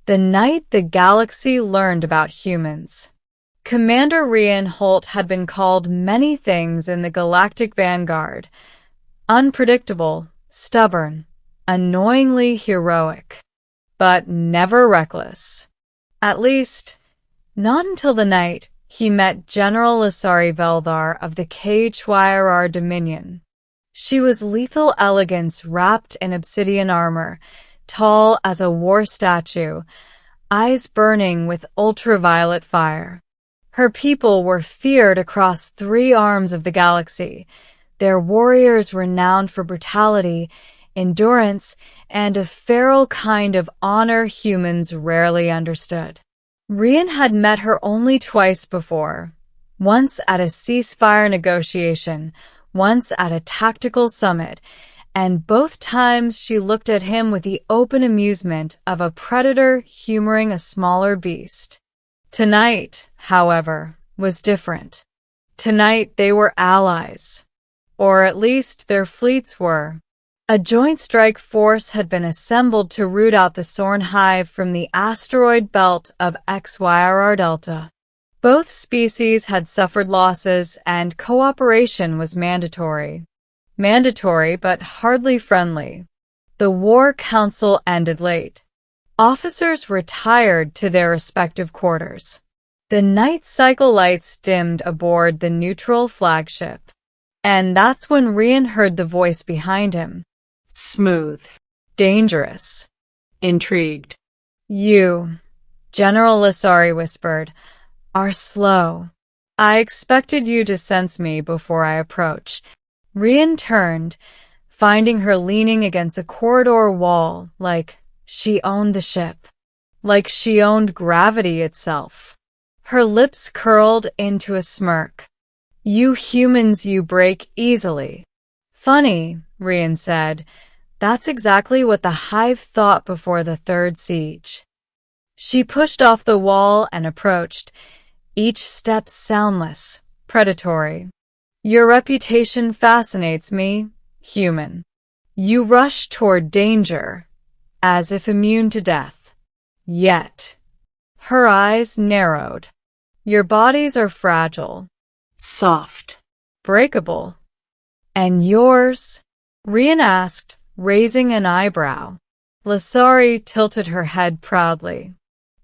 The night the galaxy learned about humans. Commander Rian Holt had been called many things in the galactic vanguard. Unpredictable, stubborn, annoyingly heroic, but never reckless. At least, not until the night he met General Lasari Veldar of the KHYRR Dominion. She was lethal elegance wrapped in obsidian armor, tall as a war statue, eyes burning with ultraviolet fire. Her people were feared across 3 arms of the galaxy, their warriors renowned for brutality, endurance, and a feral kind of honor humans rarely understood. Rian had met her only twice before, once at a ceasefire negotiation, once at a tactical summit, and both times she looked at him with the open amusement of a predator humoring a smaller beast. Tonight, however, was different. Tonight they were allies. Or at least their fleets were. A joint strike force had been assembled to root out the Sorn hive from the asteroid belt of XYRR Delta. Both species had suffered losses, and cooperation was mandatory. Mandatory, but hardly friendly. The War Council ended late. Officers retired to their respective quarters. The night cycle lights dimmed aboard the neutral flagship. And that's when Rian heard the voice behind him. Smooth. Dangerous. Intrigued. You, General Lasari whispered, are slow. I expected you to sense me before I approached. Rian turned, finding her leaning against a corridor wall like she owned the ship. Like she owned gravity itself. Her lips curled into a smirk. You humans, you break easily. Funny, Rian said. That's exactly what the hive thought before the 3rd siege. She pushed off the wall and approached, each step soundless, predatory. Your reputation fascinates me, human. You rush toward danger, as if immune to death. Yet, her eyes narrowed. Your bodies are fragile. Soft. Breakable. And yours? Rian asked, raising an eyebrow. Lasari tilted her head proudly.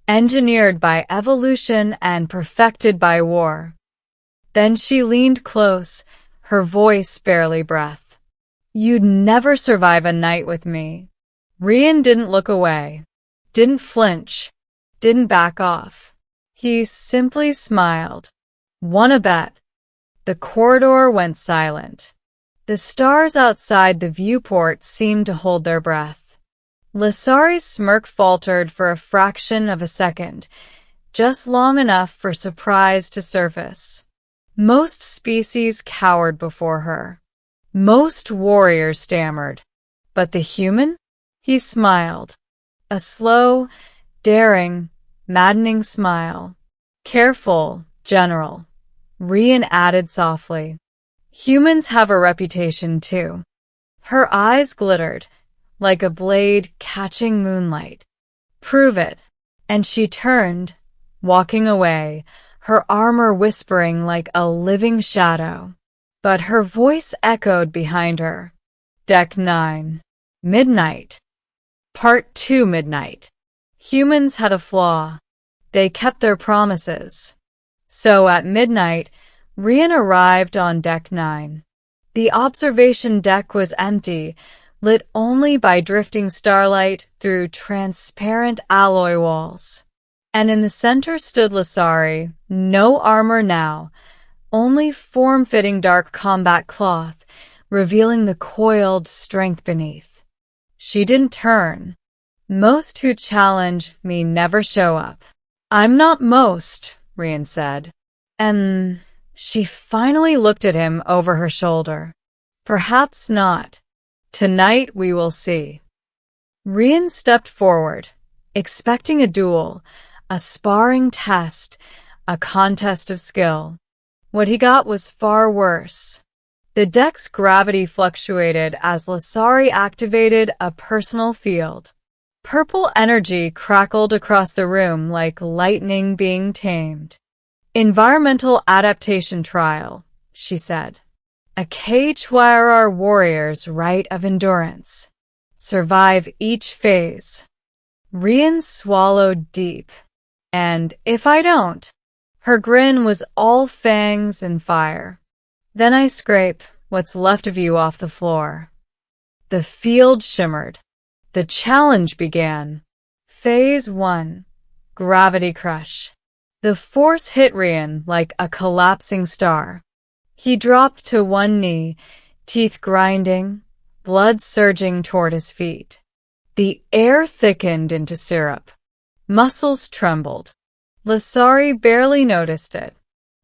Engineered by evolution and perfected by war. Then she leaned close, her voice barely breath. You'd never survive a night with me. Rian didn't look away. Didn't flinch. Didn't back off. He simply smiled. Wanna bet? The corridor went silent. The stars outside the viewport seemed to hold their breath. Lasari's smirk faltered for a fraction of a second, just long enough for surprise to surface. Most species cowered before her. Most warriors stammered. But the human? He smiled. A slow, daring, maddening smile. Careful, General. Rian added softly. Humans have a reputation too. Her eyes glittered, like a blade catching moonlight. Prove it. And she turned, walking away, her armor whispering like a living shadow. But her voice echoed behind her. Deck 9. Midnight. Part 2 Midnight. Humans had a flaw. They kept their promises. So at midnight, Rian arrived on Deck 9. The observation deck was empty, lit only by drifting starlight through transparent alloy walls. And in the center stood Lasari, no armor now, only form-fitting dark combat cloth, revealing the coiled strength beneath. She didn't turn. Most who challenge me never show up. I'm not most, Rian said. She finally looked at him over her shoulder. Perhaps not. Tonight we will see. Rian stepped forward, expecting a duel, a sparring test, a contest of skill. What he got was far worse. The deck's gravity fluctuated as Lasari activated a personal field. Purple energy crackled across the room like lightning being tamed. Environmental adaptation trial, she said. A HYRR warrior's right of endurance. Survive each phase. Rian swallowed deep. And if I don't? Her grin was all fangs and fire. Then I scrape what's left of you off the floor. The field shimmered. The challenge began. Phase 1. Gravity crush. The force hit Rian like a collapsing star. He dropped to one knee, teeth grinding, blood surging toward his feet. The air thickened into syrup. Muscles trembled. Lasari barely noticed it.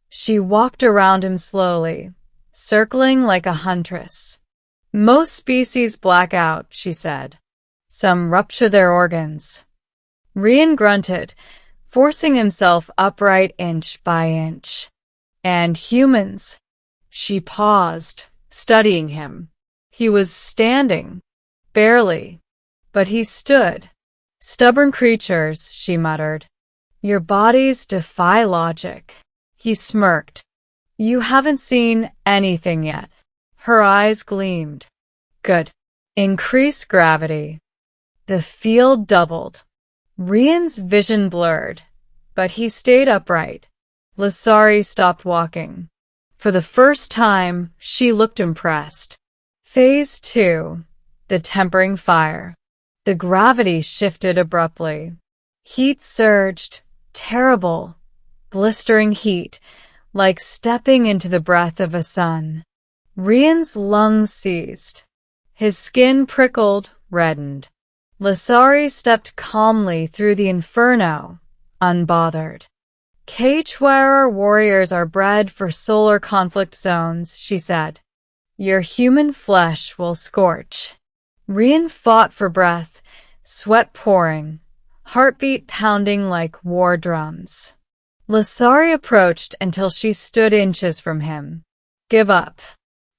She walked around him slowly, circling like a huntress. Most species black out, she said. Some rupture their organs. Rian grunted, forcing himself upright inch by inch. And humans? She paused, studying him. He was standing. Barely. But he stood. Stubborn creatures, she muttered. Your bodies defy logic. He smirked. You haven't seen anything yet. Her eyes gleamed. Good. Increase gravity. The field doubled. Rian's vision blurred, but he stayed upright. Lasari stopped walking. For the first time, she looked impressed. Phase 2. The tempering fire. The gravity shifted abruptly. Heat surged. Terrible, blistering heat, like stepping into the breath of a sun. Rian's lungs seized. His skin prickled, reddened. Lasari stepped calmly through the inferno, unbothered. HYRR warriors are bred for solar conflict zones, she said. Your human flesh will scorch. Rian fought for breath, sweat pouring, heartbeat pounding like war drums. Lasari approached until she stood inches from him. Give up.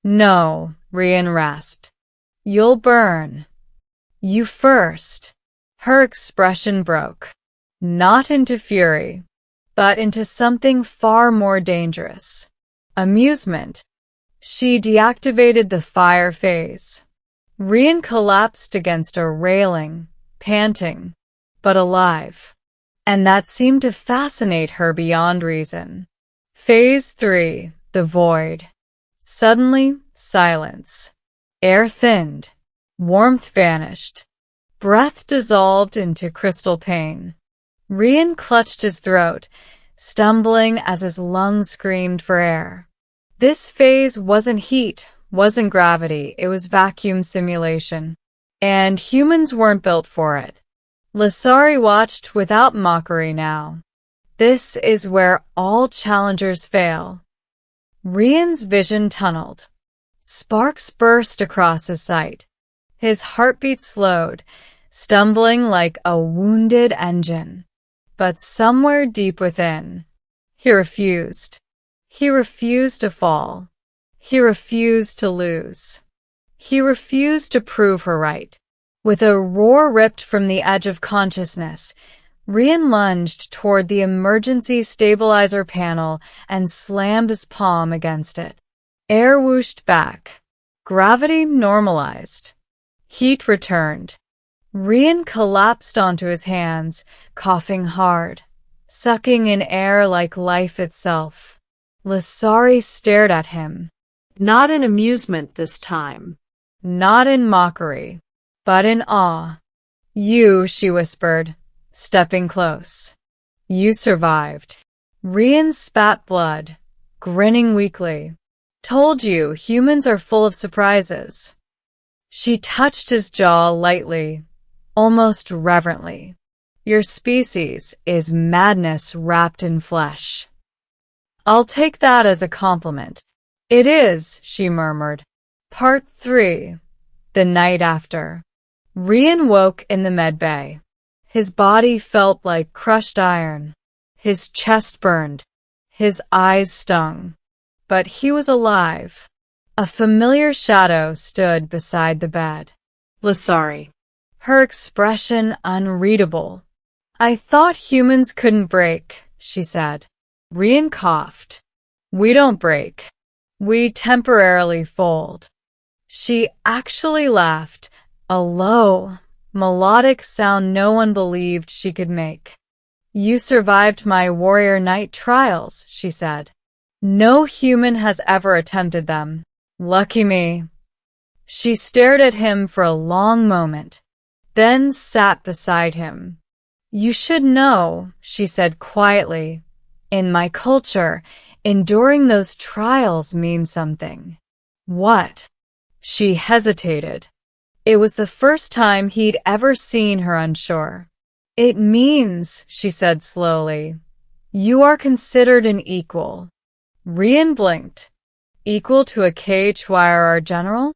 No, Rian rasped. You'll burn. You first. Her expression broke. Not into fury, but into something far more dangerous. Amusement. She deactivated the fire phase. Rian collapsed against a railing, panting, but alive. And that seemed to fascinate her beyond reason. Phase 3. The void. Suddenly, silence. Air thinned. Warmth vanished. Breath dissolved into crystal pain. Rian clutched his throat, stumbling as his lungs screamed for air. This phase wasn't heat, wasn't gravity, it was vacuum simulation. And humans weren't built for it. Lasari watched without mockery now. This is where all challengers fail. Rian's vision tunneled. Sparks burst across his sight. His heartbeat slowed, stumbling like a wounded engine. But somewhere deep within, he refused. He refused to fall. He refused to lose. He refused to prove her right. With a roar ripped from the edge of consciousness, Rian lunged toward the emergency stabilizer panel and slammed his palm against it. Air whooshed back. Gravity normalized. Heat returned. Rian collapsed onto his hands, coughing hard, sucking in air like life itself. Lasari stared at him. Not in amusement this time. Not in mockery, but in awe. You, she whispered, stepping close. You survived. Rian spat blood, grinning weakly. Told you, humans are full of surprises. She touched his jaw lightly, almost reverently. Your species is madness wrapped in flesh. I'll take that as a compliment. It is, she murmured. Part 3. The night after. Rian woke in the medbay. His body felt like crushed iron. His chest burned. His eyes stung. But he was alive. A familiar shadow stood beside the bed. Lasari. her expression unreadable. I thought humans couldn't break, she said. Rian coughed. We don't break. We temporarily fold. She actually laughed, a low, melodic sound no one believed she could make. You survived my warrior knight trials, she said. No human has ever attempted them. Lucky me. She stared at him for a long moment, then sat beside him. You should know, she said quietly. In my culture, enduring those trials means something. What? She hesitated. It was the first time he'd ever seen her unsure. It means, she said slowly, you are considered an equal. Rian blinked. Equal to a KHYR general?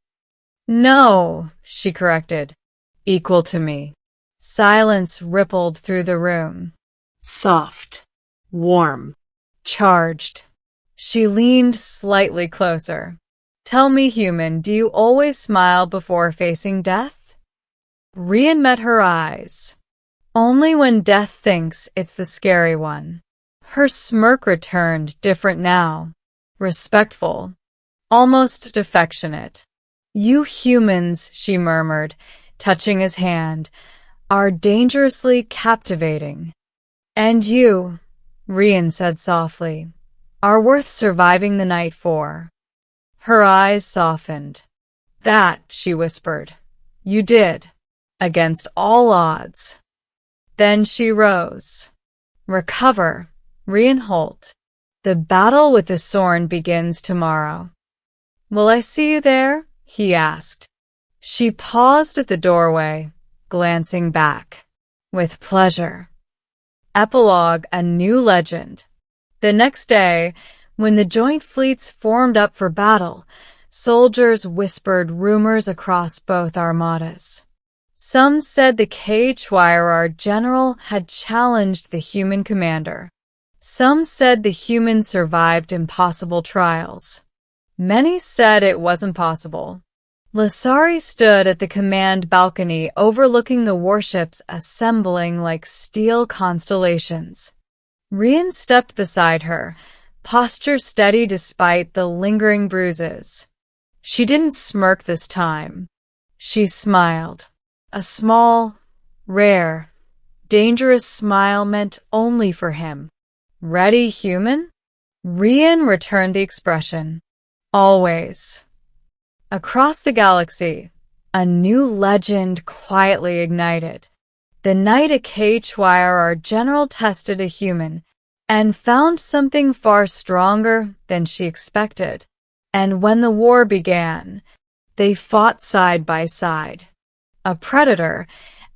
No, she corrected. Equal to me. Silence rippled through the room. Soft. Warm. Charged. She leaned slightly closer. Tell me, human, do you always smile before facing death? Rian met her eyes. Only when death thinks it's the scary one. Her smirk returned, different now. Respectful. Almost affectionate. You humans, she murmured, touching his hand, are dangerously captivating. And you, Rian said softly, are worth surviving the night for. Her eyes softened. That, she whispered, you did, against all odds. Then she rose. Recover, Rian Holt. The battle with the Sorn begins tomorrow. Will I see you there? He asked. She paused at the doorway, glancing back. With pleasure. Epilogue: A New Legend. The next day, when the joint fleets formed up for battle, soldiers whispered rumors across both armadas. Some said the KHYR general had challenged the human commander. Some said the humans survived impossible trials. Many said it wasn't possible. Lasari stood at the command balcony overlooking the warships assembling like steel constellations. Rian stepped beside her, posture steady despite the lingering bruises. She didn't smirk this time. She smiled. A small, rare, dangerous smile meant only for him. Ready, human? Rian returned the expression. Always. Across the galaxy, a new legend quietly ignited. The night a KHYR general tested a human and found something far stronger than she expected. And when the war began, they fought side by side. A predator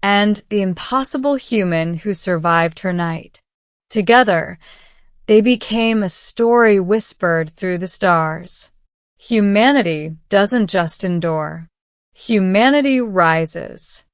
and the impossible human who survived her night. Together, they became a story whispered through the stars. Humanity doesn't just endure. Humanity rises.